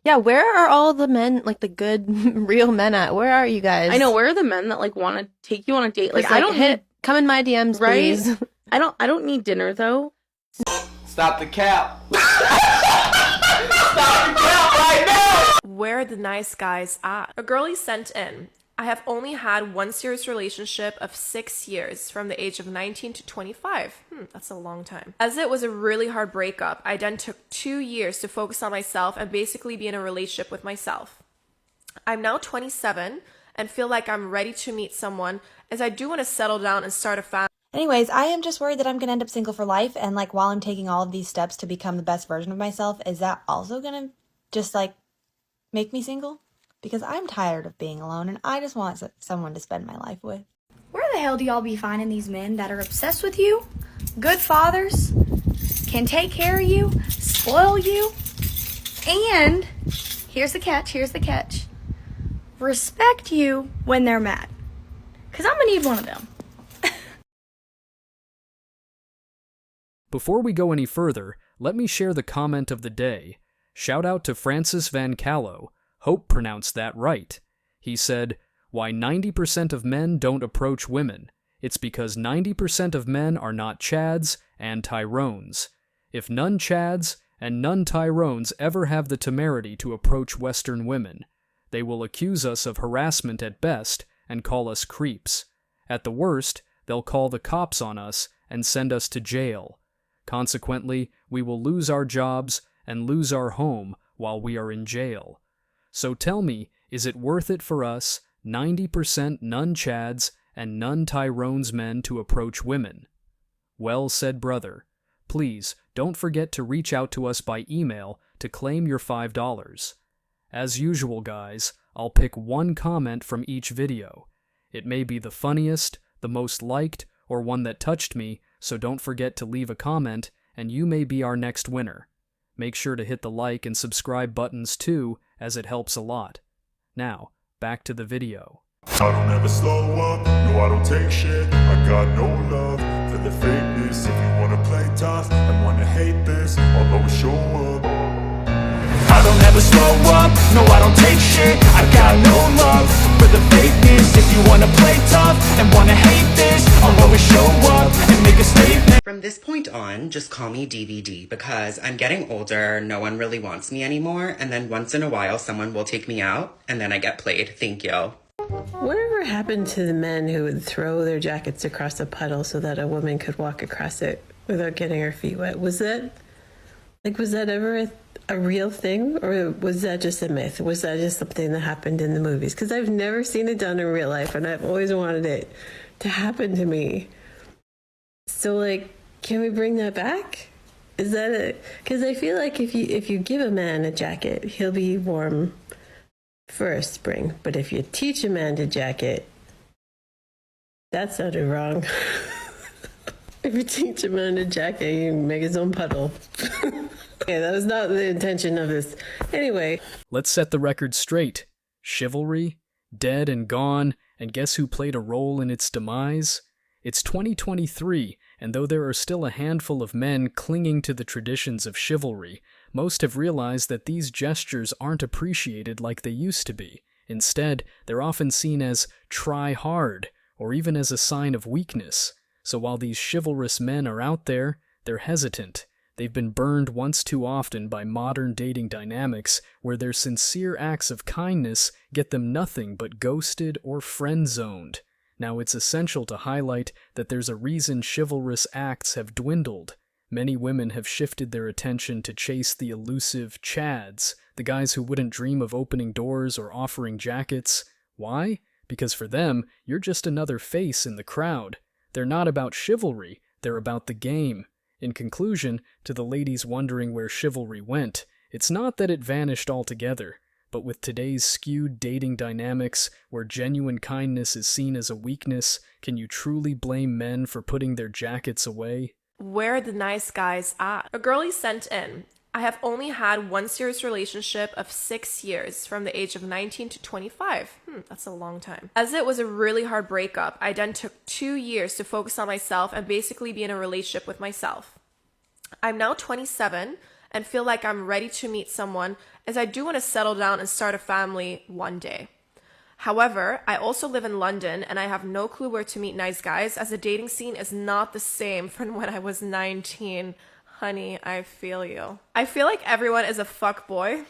Yeah, where are all the men, like the good, real men at? Where are you guys? I know, where are the men that like want to take you on a date? Like, Just I don't need, come in my DMs, right? please. I don't need dinner though. Stop the cap. Stop the cap right now. Where are the nice guys at? A girlie sent in. I have only had one serious relationship of 6 years from the age of 19 to 25. That's a long time. As it was a really hard breakup, I then took 2 years to focus on myself and basically be in a relationship with myself. I'm now 27 and feel like I'm ready to meet someone as I do want to settle down and start a family. Anyways, I am just worried that I'm going to end up single for life. And like, while I'm taking all of these steps to become the best version of myself, is that also going to just like make me single? Because I'm tired of being alone and I just want someone to spend my life with. Where the hell do y'all be finding these men that are obsessed with you, good fathers, can take care of you, spoil you, and here's the catch, respect you when they're mad? Because I'm going to need one of them. Before we go any further, let me share the comment of the day. Shout out to Francis Van Callow. Hope pronounced that right. He said, "Why 90% of men don't approach women? It's because 90% of men are not Chads and Tyrones. If none Chads and none Tyrones ever have the temerity to approach Western women, they will accuse us of harassment at best and call us creeps. At the worst, they'll call the cops on us and send us to jail. Consequently, we will lose our jobs and lose our home while we are in jail. So tell me, is it worth it for us, 90% none-Chads and none-Tyrones men to approach women? Well said, brother. Please, don't forget to reach out to us by email to claim your $5. As usual, guys, I'll pick one comment from each video. It may be the funniest, the most liked, or one that touched me, so don't forget to leave a comment, and you may be our next winner. Make sure to hit the like and subscribe buttons too, as it helps a lot. Now, back to the video. I don't ever slow up, no I don't take shit. I got no love for the fakeness. If you wanna play tough and wanna hate this, I'll always show up. I don't ever slow up, no I don't take shit. I got no love for the fakeness. If you wanna play tough and wanna hate this, I'll always show up and make a statement. From this point on, just call me DVD because I'm getting older, no one really wants me anymore, and then once in a while someone will take me out, and then I get played. Thank you. Whatever happened to the men who would throw their jackets across a puddle so that a woman could walk across it without getting her feet wet? Was that ever a real thing, or was that just a myth? Was that just something that happened in the movies? Because I've never seen it done in real life, and I've always wanted it to happen to me. So, like, can we bring that back? Is that it? Because I feel like if you give a man a jacket, he'll be warm for a spring. But if you teach a man to jacket, that sounded wrong. If you teach a man to jacket, you can make his own puddle. Okay, that was not the intention of this. Anyway. Let's set the record straight. Chivalry? Dead and gone, and guess who played a role in its demise? It's 2023, and though there are still a handful of men clinging to the traditions of chivalry, most have realized that these gestures aren't appreciated like they used to be. Instead, they're often seen as try hard, or even as a sign of weakness. So while these chivalrous men are out there, they're hesitant. They've been burned once too often by modern dating dynamics where their sincere acts of kindness get them nothing but ghosted or friend-zoned. Now, it's essential to highlight that there's a reason chivalrous acts have dwindled. Many women have shifted their attention to chase the elusive Chads, the guys who wouldn't dream of opening doors or offering jackets. Why? Because for them, you're just another face in the crowd. They're not about chivalry, they're about the game. In conclusion, to the ladies wondering where chivalry went, it's not that it vanished altogether. But with today's skewed dating dynamics, where genuine kindness is seen as a weakness, can you truly blame men for putting their jackets away? Where are the nice guys at? A girlie sent in. I have only had one serious relationship of 6 years from the age of 19 to 25. That's a long time. As it was a really hard breakup, I then took 2 years to focus on myself and basically be in a relationship with myself. I'm now 27 and feel like I'm ready to meet someone, as I do want to settle down and start a family one day. However, I also live in London and I have no clue where to meet nice guys, as the dating scene is not the same from when I was 19. Honey, I feel you. I feel like everyone is a fuckboy,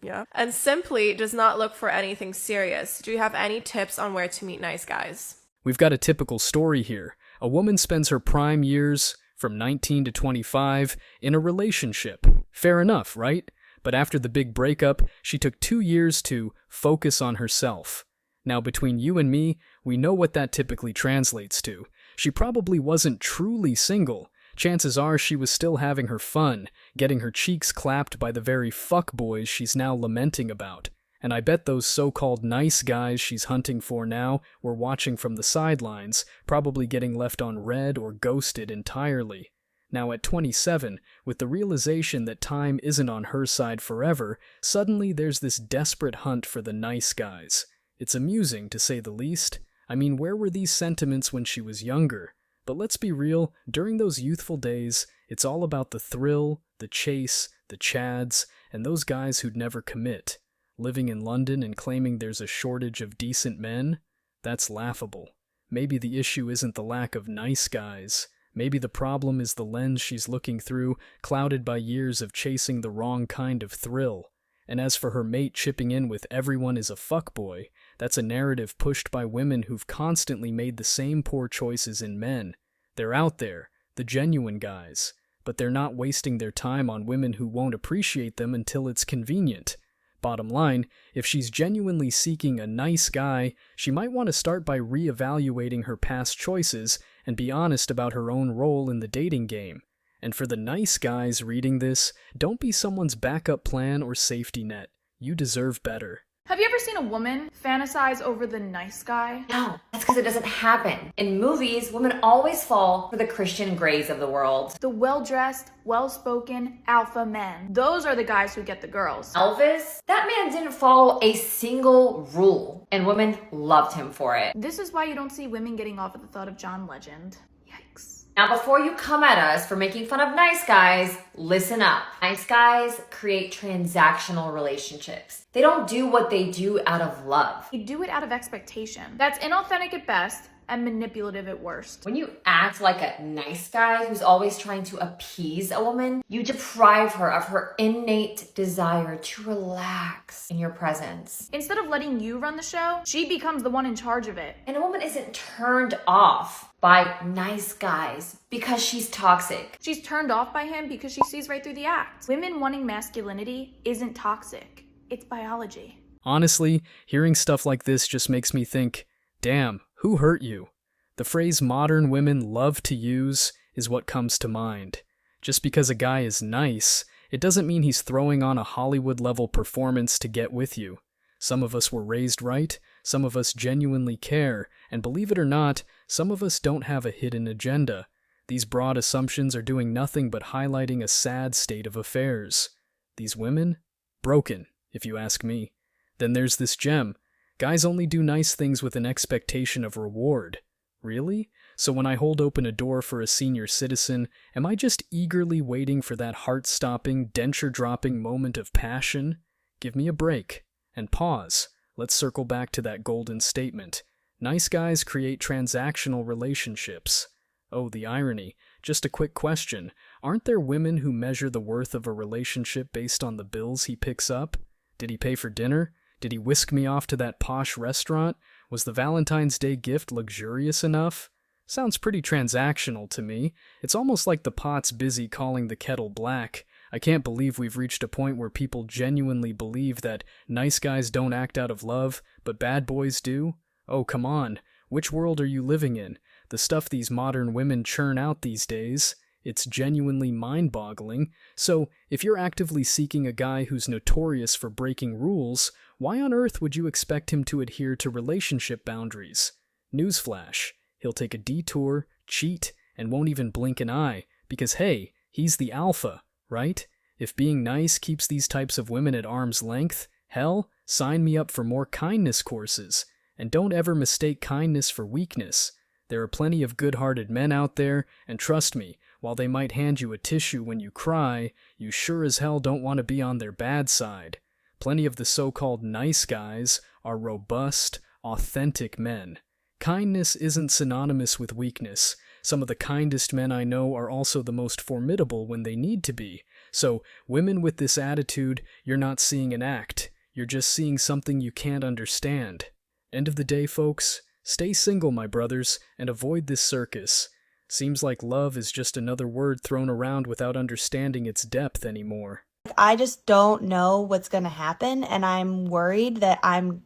yeah, and simply does not look for anything serious. Do you have any tips on where to meet nice guys? We've got a typical story here. A woman spends her prime years, from 19 to 25, in a relationship. Fair enough, right? But after the big breakup, she took 2 years to focus on herself. Now, between you and me, we know what that typically translates to. She probably wasn't truly single. Chances are she was still having her fun, getting her cheeks clapped by the very fuckboys she's now lamenting about. And I bet those so-called nice guys she's hunting for now were watching from the sidelines, probably getting left on red or ghosted entirely. Now at 27, with the realization that time isn't on her side forever, suddenly there's this desperate hunt for the nice guys. It's amusing, to say the least. I mean, where were these sentiments when she was younger? But let's be real, during those youthful days, it's all about the thrill, the chase, the chads, and those guys who'd never commit. Living in London and claiming there's a shortage of decent men? That's laughable. Maybe the issue isn't the lack of nice guys. Maybe the problem is the lens she's looking through, clouded by years of chasing the wrong kind of thrill. And as for her mate chipping in with everyone is a fuckboy, that's a narrative pushed by women who've constantly made the same poor choices in men. They're out there, the genuine guys, but they're not wasting their time on women who won't appreciate them until it's convenient. Bottom line, if she's genuinely seeking a nice guy, she might want to start by reevaluating her past choices and be honest about her own role in the dating game. And for the nice guys reading this, don't be someone's backup plan or safety net. You deserve better. Have you ever seen a woman fantasize over the nice guy? No, that's because it doesn't happen. In movies, women always fall for the Christian Greys of the world. The well-dressed, well-spoken alpha men. Those are the guys who get the girls. Elvis? That man didn't follow a single rule, and women loved him for it. This is why you don't see women getting off at the thought of John Legend. Yikes. Now, before you come at us for making fun of nice guys, listen up. Nice guys create transactional relationships. They don't do what they do out of love. They do it out of expectation. That's inauthentic at best and manipulative at worst. When you act like a nice guy who's always trying to appease a woman, you deprive her of her innate desire to relax in your presence. Instead of letting you run the show, she becomes the one in charge of it. And a woman isn't turned off by nice guys because she's toxic. She's turned off by him because she sees right through the act. Women wanting masculinity isn't toxic. It's biology. Honestly, hearing stuff like this just makes me think, damn, who hurt you? The phrase modern women love to use is what comes to mind. Just because a guy is nice, it doesn't mean he's throwing on a Hollywood-level performance to get with you. Some of us were raised right, some of us genuinely care, and believe it or not, some of us don't have a hidden agenda. These broad assumptions are doing nothing but highlighting a sad state of affairs. These women? Broken, if you ask me. Then there's this gem. Guys only do nice things with an expectation of reward. Really? So when I hold open a door for a senior citizen, am I just eagerly waiting for that heart-stopping, denture-dropping moment of passion? Give me a break. And pause. Let's circle back to that golden statement. Nice guys create transactional relationships. Oh, the irony. Just a quick question. Aren't there women who measure the worth of a relationship based on the bills he picks up? Did he pay for dinner? Did he whisk me off to that posh restaurant? Was the Valentine's Day gift luxurious enough? Sounds pretty transactional to me. It's almost like the pot's busy calling the kettle black. I can't believe we've reached a point where people genuinely believe that nice guys don't act out of love, but bad boys do? Oh, come on. Which world are you living in? The stuff these modern women churn out these days. It's genuinely mind-boggling. So, if you're actively seeking a guy who's notorious for breaking rules, why on earth would you expect him to adhere to relationship boundaries? Newsflash, he'll take a detour, cheat, and won't even blink an eye, because hey, he's the alpha, right? If being nice keeps these types of women at arm's length, hell, sign me up for more kindness courses. And don't ever mistake kindness for weakness. There are plenty of good-hearted men out there, and trust me, While they might hand you a tissue when you cry, you sure as hell don't want to be on their bad side. Plenty of the so-called nice guys are robust, authentic men. Kindness isn't synonymous with weakness. Some of the kindest men I know are also the most formidable when they need to be. So, women with this attitude, you're not seeing an act. You're just seeing something you can't understand. End of the day, folks, stay single, my brothers, and avoid this circus. Seems like love is just another word thrown around without understanding its depth anymore. I just don't know what's going to happen, and I'm worried that I'm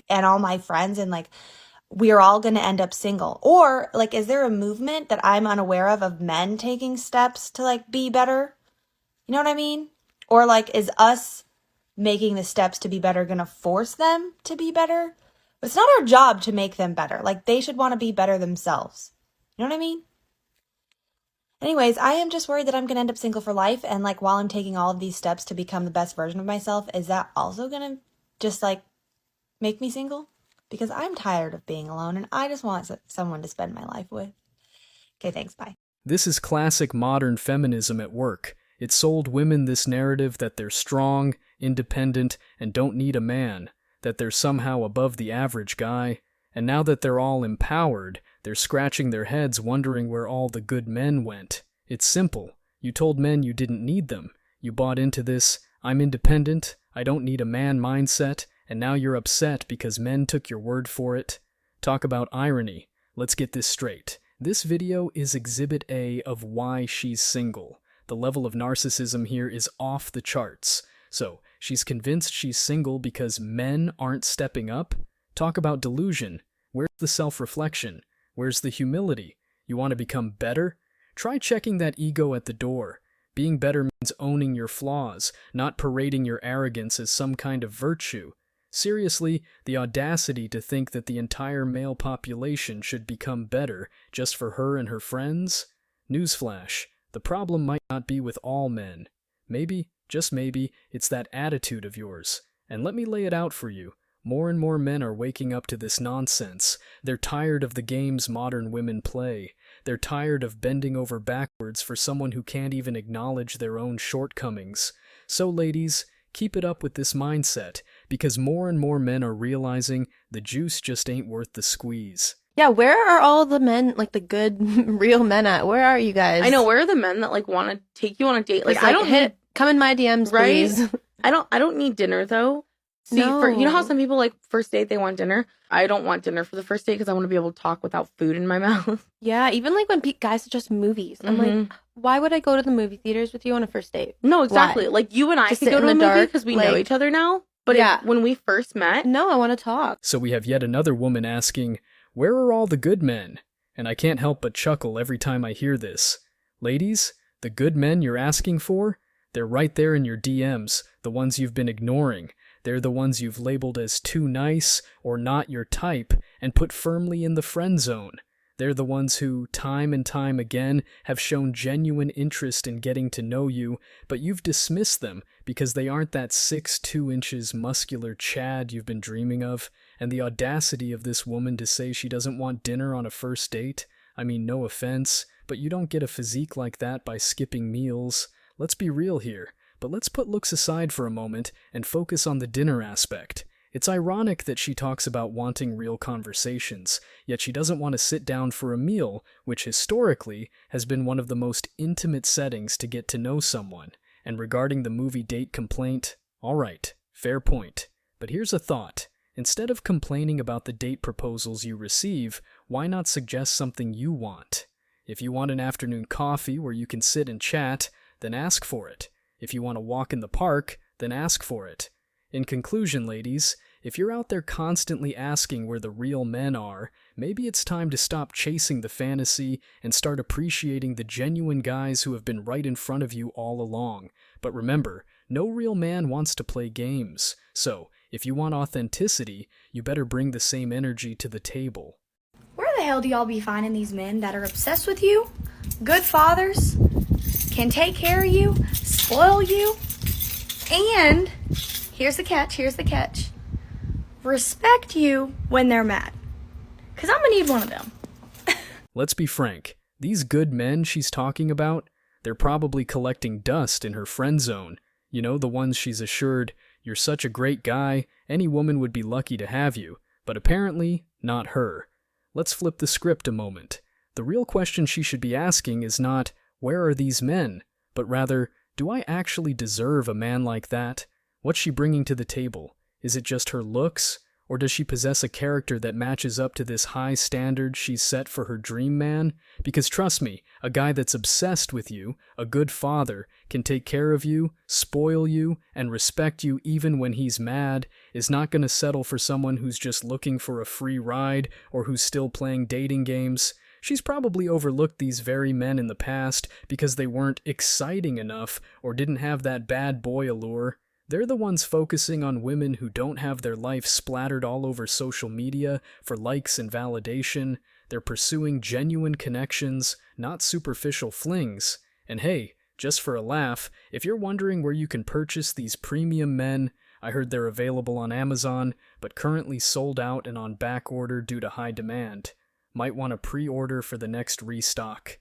and all my friends and like we are all going to end up single. Or like, is there a movement that I'm unaware of men taking steps to like be better? You know what I mean? Or like, is us making the steps to be better going to force them to be better? But it's not our job to make them better. Like, they should want to be better themselves. You know what I mean? Anyways, I am just worried that I'm going to end up single for life. And like, while I'm taking all of these steps to become the best version of myself, is that also going to just like make me single? Because I'm tired of being alone and I just want someone to spend my life with. Okay, thanks. Bye. This is classic modern feminism at work. It sold women this narrative that they're strong, independent, and don't need a man, that they're somehow above the average guy. And now that they're all empowered, they're scratching their heads wondering where all the good men went. It's simple. You told men you didn't need them. You bought into this, I'm independent, I don't need a man mindset, and now you're upset because men took your word for it. Talk about irony. Let's get this straight. This video is Exhibit A of why she's single. The level of narcissism here is off the charts. So, she's convinced she's single because men aren't stepping up? Talk about delusion. Where's the self-reflection? Where's the humility? You want to become better? Try checking that ego at the door. Being better means owning your flaws, not parading your arrogance as some kind of virtue. Seriously, the audacity to think that the entire male population should become better just for her and her friends? Newsflash, the problem might not be with all men. Maybe, just maybe, it's that attitude of yours. And let me lay it out for you. More and more men are waking up to this nonsense. They're tired of the games modern women play. They're tired of bending over backwards for someone who can't even acknowledge their own shortcomings. So, ladies, keep it up with this mindset, because more and more men are realizing the juice just ain't worth the squeeze. Yeah, where are all the men, like the good, real men at? Where are you guys? I know, where are the men that like want to take you on a date? Like, I don't hit, come in my DMs, right? please. I don't need dinner though. See, No. you know how some people like first date they want dinner? I don't want dinner for the first date because I want to be able to talk without food in my mouth. Yeah, even like when guys suggest movies. I'm like, why would I go to the movie theaters with you on a first date? No, exactly. Why? Like you and I Just could sit go in to a the movie dark, because we like- know each other now. But Yeah. when we first met, No, I want to talk. So we have yet another woman asking, where are all the good men? And I can't help but chuckle every time I hear this. Ladies, the good men you're asking for? They're right there in your DMs, the ones you've been ignoring. They're the ones you've labeled as too nice or not your type and put firmly in the friend zone. They're the ones who, time and time again, have shown genuine interest in getting to know you, but you've dismissed them because they aren't that 6'2" muscular Chad you've been dreaming of. And the audacity of this woman to say she doesn't want dinner on a first date? I mean, no offense, but you don't get a physique like that by skipping meals. Let's be real here. But let's put looks aside for a moment and focus on the dinner aspect. It's ironic that she talks about wanting real conversations, yet she doesn't want to sit down for a meal, which historically has been one of the most intimate settings to get to know someone. And regarding the movie date complaint, alright, fair point. But here's a thought. Instead of complaining about the date proposals you receive, why not suggest something you want? If you want an afternoon coffee where you can sit and chat, then ask for it. If you want to walk in the park, then ask for it. In conclusion, ladies, if you're out there constantly asking where the real men are, maybe it's time to stop chasing the fantasy and start appreciating the genuine guys who have been right in front of you all along. But remember, no real man wants to play games. So, if you want authenticity, you better bring the same energy to the table. Where the hell do y'all be finding these men that are obsessed with you, good fathers, can take care of you, spoil you, and, here's the catch, respect you when they're mad? Because I'm going to need one of them. Let's be frank. These good men she's talking about, they're probably collecting dust in her friend zone. You know, the ones she's assured, "You're such a great guy, any woman would be lucky to have you," but apparently not her. Let's flip the script a moment. The real question she should be asking is not, where are these men? But rather, do I actually deserve a man like that? What's she bringing to the table? Is it just her looks? Or does she possess a character that matches up to this high standard she's set for her dream man? Because trust me, a guy that's obsessed with you, a good father, can take care of you, spoil you, and respect you even when he's mad, is not going to settle for someone who's just looking for a free ride or who's still playing dating games. She's probably overlooked these very men in the past because they weren't exciting enough or didn't have that bad boy allure. They're the ones focusing on women who don't have their life splattered all over social media for likes and validation. They're pursuing genuine connections, not superficial flings. And hey, just for a laugh, if you're wondering where you can purchase these premium men, I heard they're available on Amazon, but currently sold out and on back order due to high demand. Might want to pre-order for the next restock.